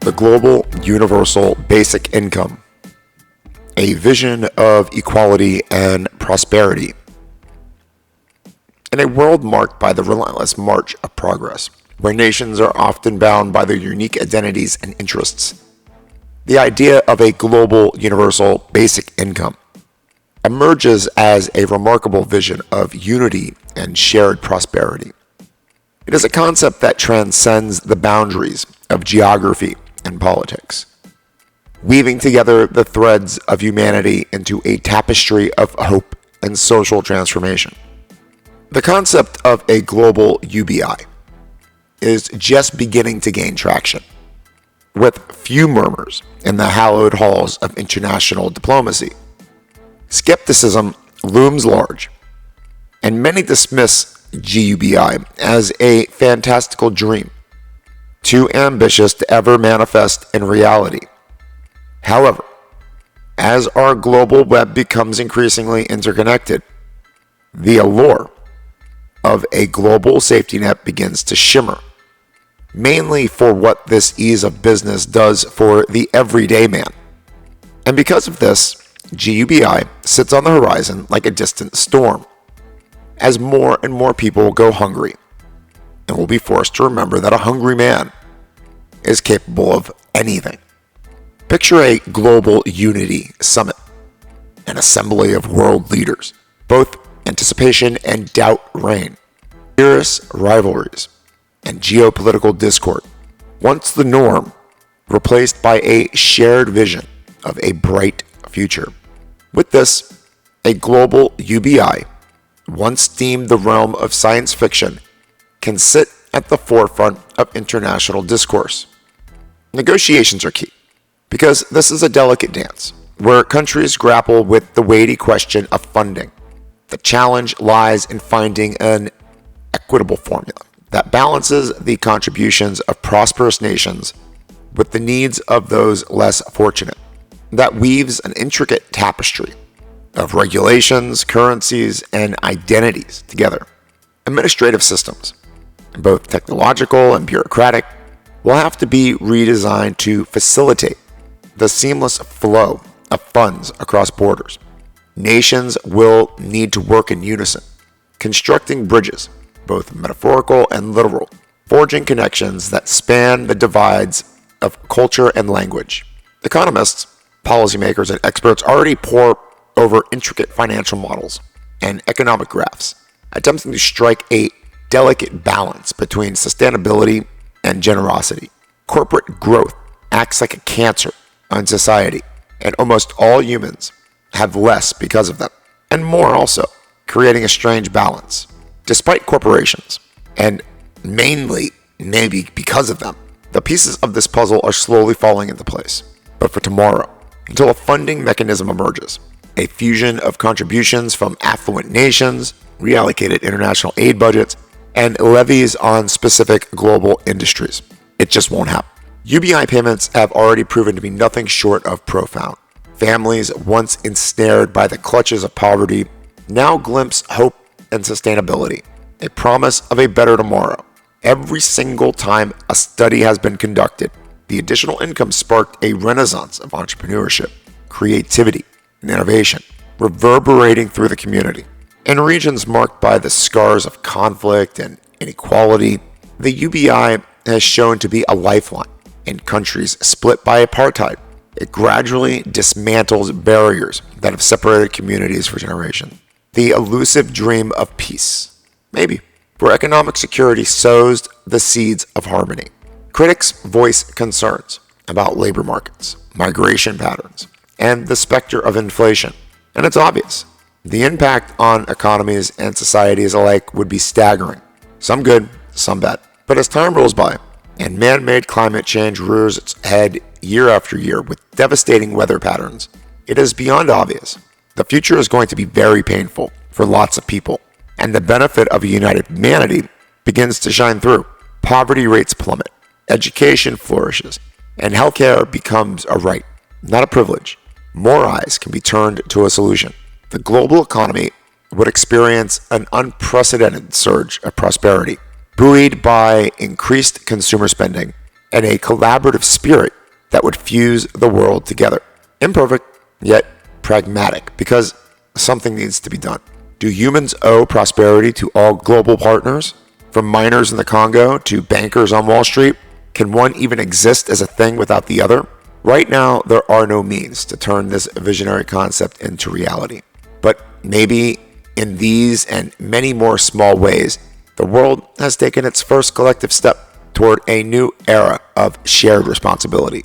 the global universal basic income, a vision of equality and prosperity. In a world marked by the relentless march of progress, where nations are often bound by their unique identities and interests, the idea of a global universal basic income emerges as a remarkable vision of unity and shared prosperity. It is a concept that transcends the boundaries of geography and politics, weaving together the threads of humanity into a tapestry of hope and social transformation. The concept of a global UBI is just beginning to gain traction, with few murmurs in the hallowed halls of international diplomacy. Skepticism looms large, and many dismiss GUBI as a fantastical dream, too ambitious to ever manifest in reality. However, as our global web becomes increasingly interconnected, the allure of a global safety net begins to shimmer, mainly for what this ease of business does for the everyday man. And because of this, GUBI sits on the horizon like a distant storm, as more and more people go hungry and will be forced to remember that a hungry man is capable of anything. Picture a global unity summit, an assembly of world leaders. Both anticipation and doubt reign, fierce rivalries and geopolitical discord, once the norm, replaced by a shared vision of a bright future. With this, a global UBI, once deemed the realm of science fiction, can sit at the forefront of international discourse. Negotiations are key, because this is a delicate dance where countries grapple with the weighty question of funding. The challenge lies in finding an equitable formula that balances the contributions of prosperous nations with the needs of those less fortunate, that weaves an intricate tapestry of regulations, currencies, and identities together. Administrative systems, both technological and bureaucratic, will have to be redesigned to facilitate the seamless flow of funds across borders. Nations will need to work in unison, constructing bridges, both metaphorical and literal, forging connections that span the divides of culture and language. Economists, policymakers, and experts already pore over intricate financial models and economic graphs, attempting to strike a delicate balance between sustainability and generosity. Corporate growth acts like a cancer on society, and almost all humans have less because of them, and more also, creating a strange balance. Despite corporations, and mainly maybe because of them, the pieces of this puzzle are slowly falling into place. But for tomorrow, until a funding mechanism emerges, a fusion of contributions from affluent nations, reallocated international aid budgets, and levies on specific global industries, it just won't happen. UBI payments have already proven to be nothing short of profound. Families once ensnared by the clutches of poverty now glimpse hope and sustainability, a promise of a better tomorrow. Every single time a study has been conducted, the additional income sparked a renaissance of entrepreneurship, creativity, and innovation, reverberating through the community. In regions marked by the scars of conflict and inequality, the UBI has shown to be a lifeline. In countries split by apartheid, it gradually dismantles barriers that have separated communities for generations. The elusive dream of peace, maybe, where economic security sows the seeds of harmony. Critics voice concerns about labor markets, migration patterns, and the specter of inflation. And it's obvious. The impact on economies and societies alike would be staggering. Some good, some bad. But as time rolls by, and man-made climate change rears its head year after year with devastating weather patterns, it is beyond obvious. The future is going to be very painful for lots of people, and the benefit of a united humanity begins to shine through. Poverty rates plummet, education flourishes, and healthcare becomes a right, not a privilege. More eyes can be turned to a solution. The global economy would experience an unprecedented surge of prosperity, buoyed by increased consumer spending and a collaborative spirit that would fuse the world together. Imperfect, yet pragmatic, because something needs to be done. Do humans owe prosperity to all global partners? From miners in the Congo to bankers on Wall Street? Can one even exist as a thing without the other? Right now, there are no means to turn this visionary concept into reality. But maybe in these and many more small ways, the world has taken its first collective step toward a new era of shared responsibility.